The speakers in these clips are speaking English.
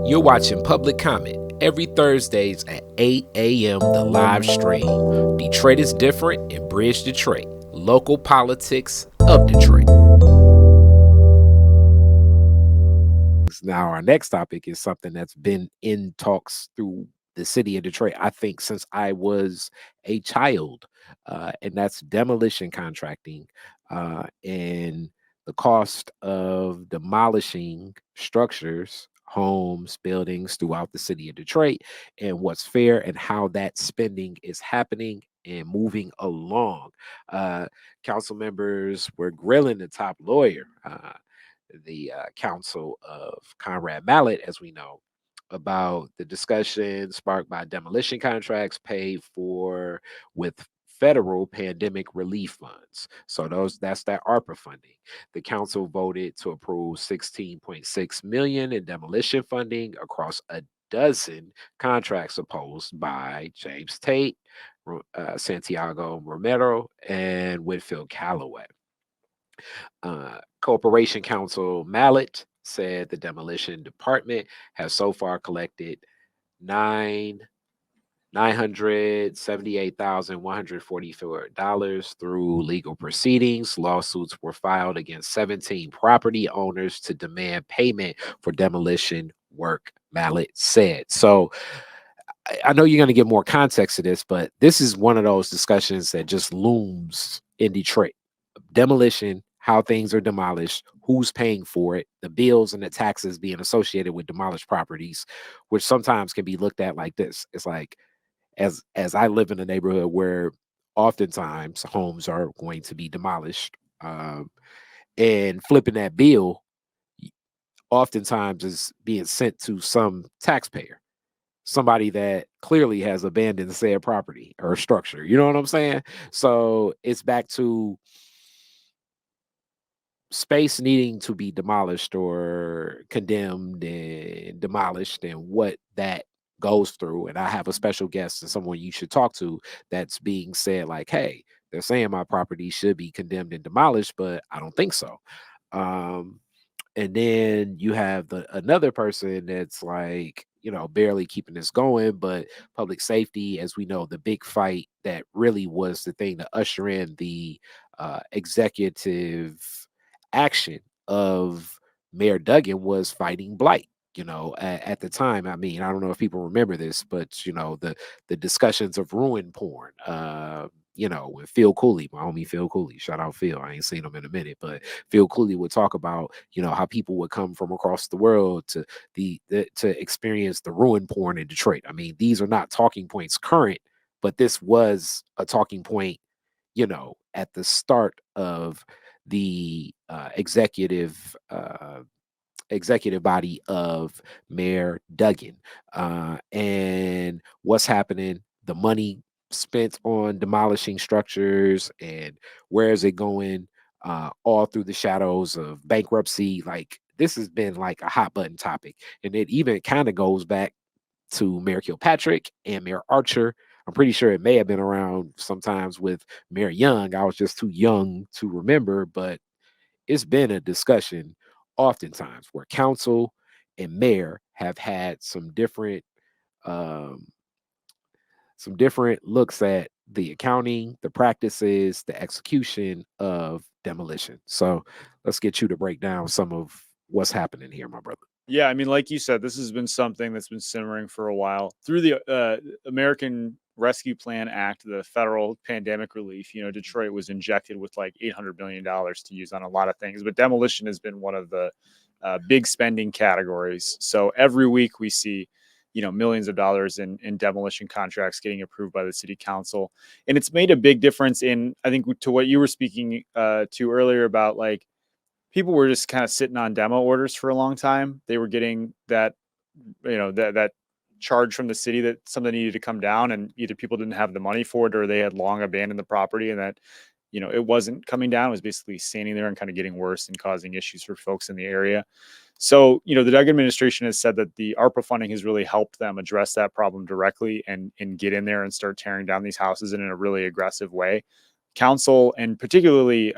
You're watching Public Comment every Thursdays at 8 a.m. The live stream. Detroit is different in Bridge Detroit. Local politics of Detroit. Now, our next topic is something that's been in talks through the city of Detroit, I think, since I was a child, and that's demolition contracting and the cost of demolishing structures, homes, buildings throughout the city of Detroit, and what's fair and how that spending is happening and moving along. Uh, Council members were grilling the top lawyer. The council of Conrad Mallett, as we know, about the discussion sparked by demolition contracts paid for with federal pandemic relief funds. So that's that ARPA funding. The council voted to approve 16.6 million in demolition funding across a dozen contracts opposed by James Tate, Santiago-Romero, and Whitfield Calloway. Corporation Counsel Mallett said the demolition department has so far collected $978,144 through legal proceedings. Lawsuits were filed against 17 property owners to demand payment for demolition work, Mallett said. So I know you're going to get more context to this, but this is one of those discussions that just looms in Detroit. Demolition, how things are demolished, who's paying for it, the bills and the taxes being associated with demolished properties, which sometimes can be looked at like this. It's like, as I live in a neighborhood where oftentimes homes are going to be demolished, and flipping that bill oftentimes is being sent to some taxpayer, somebody that clearly has abandoned said property or structure. You know what I'm saying? So it's back to space needing to be demolished or condemned and demolished and what that goes through. And I have a special guest and someone you should talk to that's being said like, hey, they're saying my property should be condemned and demolished, but I don't think so. Um, and then you have another person that's like, barely keeping this going, but public safety, as we know, the big fight that really was the thing to usher in the executive action of Mayor Duggan was fighting blight. At the time, I mean, I don't know if people remember this, but the discussions of ruin porn. With Phil Cooley, my homie Phil Cooley, shout out Phil. I ain't seen him in a minute, but Phil Cooley would talk about, how people would come from across the world to to experience the ruin porn in Detroit. I mean, these are not talking points current, but this was a talking point, at the start of the executive body of Mayor Duggan. And what's happening, the money spent on demolishing structures and where is it going, all through the shadows of bankruptcy. Like, this has been like a hot button topic. And it even kind of goes back to Mayor Kilpatrick and Mayor Archer. I'm pretty sure it may have been around sometimes with Mayor Young. I was just too young to remember, but it's been a discussion oftentimes where council and mayor have had um, some different looks at the accounting, the practices, the execution of demolition. So let's get you to break down some of what's happening here, my brother. Yeah, I mean, like you said, this has been something that's been simmering for a while through the American Rescue Plan Act, the federal pandemic relief. Detroit was injected with like $800 million to use on a lot of things, but demolition has been one of the big spending categories. So every week we see, millions of dollars in demolition contracts getting approved by the city council, and it's made a big difference in, I think, to what you were speaking to earlier about, like, people were just kind of sitting on demo orders for a long time. They were getting that, that charge from the city that something needed to come down, and either people didn't have the money for it or they had long abandoned the property, and that, it wasn't coming down. It was basically standing there and kind of getting worse and causing issues for folks in the area. So, the Doug administration has said that the ARPA funding has really helped them address that problem directly and get in there and start tearing down these houses in a really aggressive way. Council, and particularly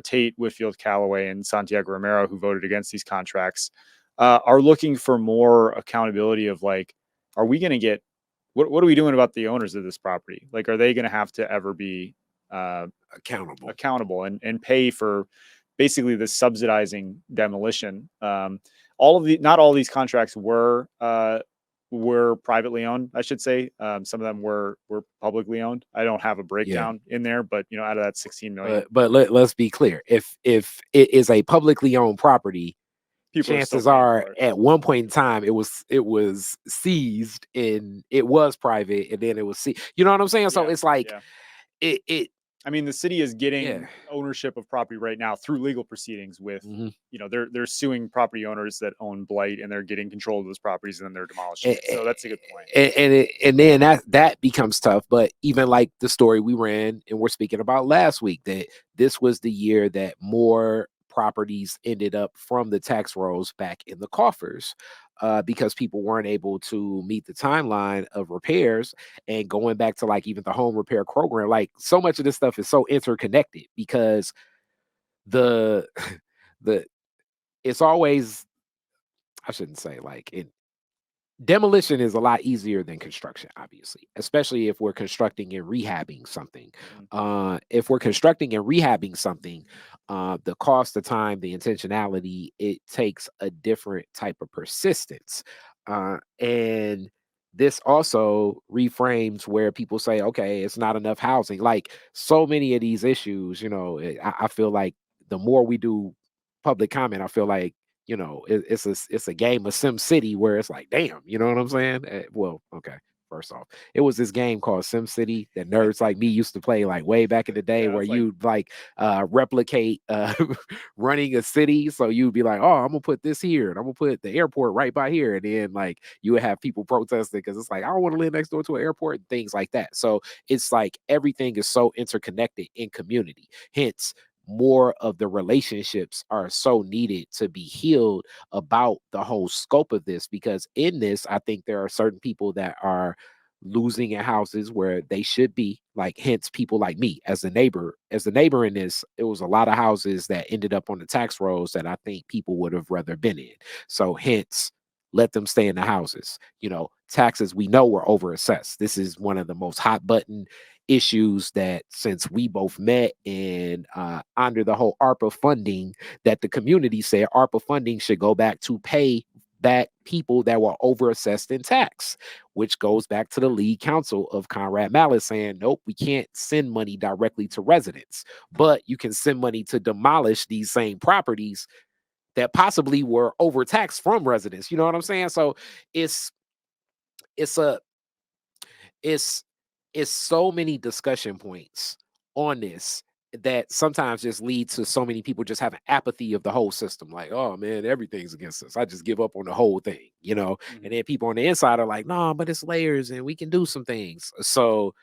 Tate, Whitfield, Calloway, and Santiago-Romero, who voted against these contracts, are looking for more accountability of like, are we going to get what are we doing about the owners of this property? Like, are they going to have to ever be uh, Accountable. accountable and pay for basically the subsidizing demolition? All of the not all these contracts were privately owned, I should say. Some of them were publicly owned. I don't have a Yeah. breakdown in there, but out of that 16 million, But let's be clear. If it is a publicly owned property, people are still chances paying are for it. at one point in time it was seized and it was private and then it was seized. You know what I'm saying? So Yeah, it's like yeah. it I mean, the city is getting yeah. ownership of property right now through legal proceedings with, Mhm. they're suing property owners that own blight and they're getting control of those properties and then they're demolishing it. So that's a good point. And then that becomes tough. But even like the story we ran and we're speaking about last week, that this was the year that more properties ended up from the tax rolls back in the coffers, because people weren't able to meet the timeline of repairs. And going back to like even the home repair program, like so much of this stuff is so interconnected because the the it's always, I shouldn't say like it, demolition is a lot easier than construction, obviously, especially if we're constructing and rehabbing something. Mhm. If we're constructing and rehabbing something, the cost, the time, the intentionality, it takes a different type of persistence. And this also reframes where people say, okay, it's not enough housing. Like so many of these issues, I feel like the more we do public comment, I feel like it's a game of Sim City where it's like, damn, you know what I'm saying? Well, okay. First off, it was this game called Sim City that nerds like me used to play like way back in the day, Yeah, where it's like, you like replicate running a city. So you'd be like, oh, I'm gonna put this here and I'm gonna put the airport right by here, and then like you would have people protesting because it's like I don't want to live next door to an airport and things like that. So it's like everything is so interconnected in community. Hence, more of the relationships are so needed to be healed about the whole scope of this, because in this I think there are certain people that are losing in houses where they should be, like hence people like me as the neighbor in this. It was a lot of houses that ended up on the tax rolls that I think people would have rather been in, so hence let them stay in the houses. Taxes, we know, were overassessed. This is one of the most hot button issues that since we both met, and under the whole ARPA funding, that the community said ARPA funding should go back to pay back people that were overassessed in tax, which goes back to the lead counsel of Conrad Malice saying, nope, we can't send money directly to residents, but you can send money to demolish these same properties that possibly were overtaxed from residents. You know what I'm saying? So it's it's a it's it's so many discussion points on this that sometimes just lead to so many people just having apathy of the whole system. Like, oh man, everything's against us. I just give up on the whole thing. And mhm. then people on the inside are like, no, but it's layers and we can do some things. So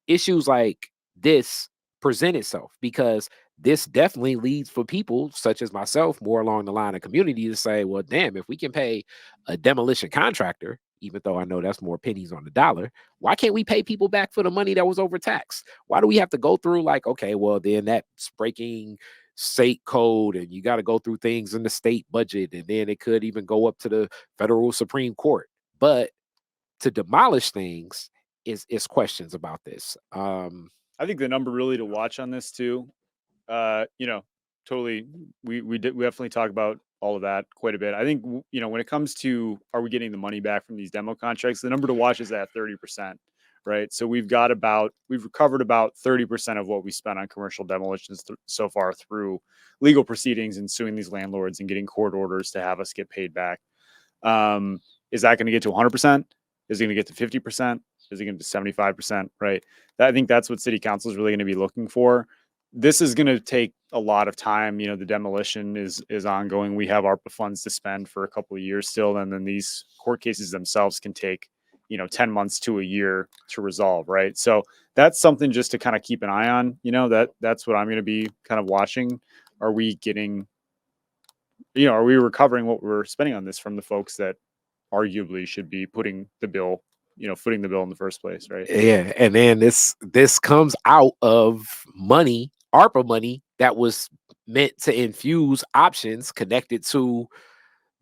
issues like this present itself because this definitely leads for people such as myself more along the line of community to say, well, damn, if we can pay a demolition contractor, even though I know that's more pennies on the dollar, why can't we pay people back for the money that was overtaxed? Why do we have to go through like, okay, well, then that's breaking state code and you got to go through things in the state budget and then it could even go up to the federal Supreme Court. But to demolish things is questions about this. I think the number really to watch on this too, totally. We definitely talk about all of that quite a bit. I think when it comes to are we getting the money back from these demo contracts, the number to watch is at 30%, right? So we've recovered about 30% of what we spent on commercial demolitions so far through legal proceedings and suing these landlords and getting court orders to have us get paid back. Is that going to get to 100%? Is it going to get to 50%? Is it going to 75%? Right. I think that's what city council is really going to be looking for. This is going to take a lot of time. The demolition is ongoing. We have ARPA funds to spend for a couple of years still, and then these court cases themselves can take 10 months to a year to resolve. Right. So that's something just to kind of keep an eye on. That's what I'm going to be kind of watching. Are we getting? Are we recovering what we're spending on this from the folks that arguably should be putting the bill, footing the bill in the first place, right? Yeah, and then this comes out of money, ARPA money that was meant to infuse options connected to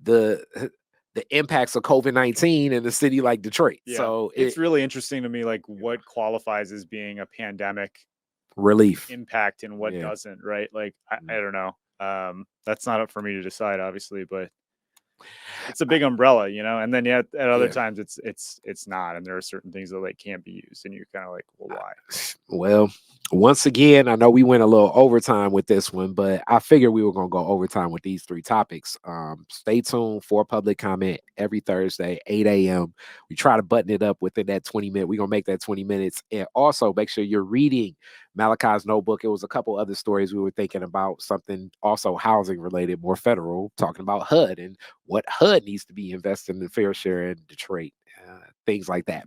the the impacts of COVID-19 in a city like Detroit. Yeah. So It's really interesting to me, like what qualifies as being a pandemic relief. impact and what Yeah. doesn't, right? Like, I don't know. That's not up for me to decide, obviously, but it's a big umbrella, you know. And then yet at other Yeah. times it's not, and there are certain things that like can't be used, and you're kind of like, well, why? Well, once again, I know we went a little overtime with this one, but I figured we were going to go overtime with these three topics. Stay tuned for public comment every Thursday, 8 a.m. We try to button it up within that 20 minute. We're going to make that 20 minutes. And also make sure you're reading Malachi's notebook. It was a couple other stories we were thinking about, something also housing related, more federal, talking about HUD and what HUD needs to be invested in the fair share in Detroit, things like that.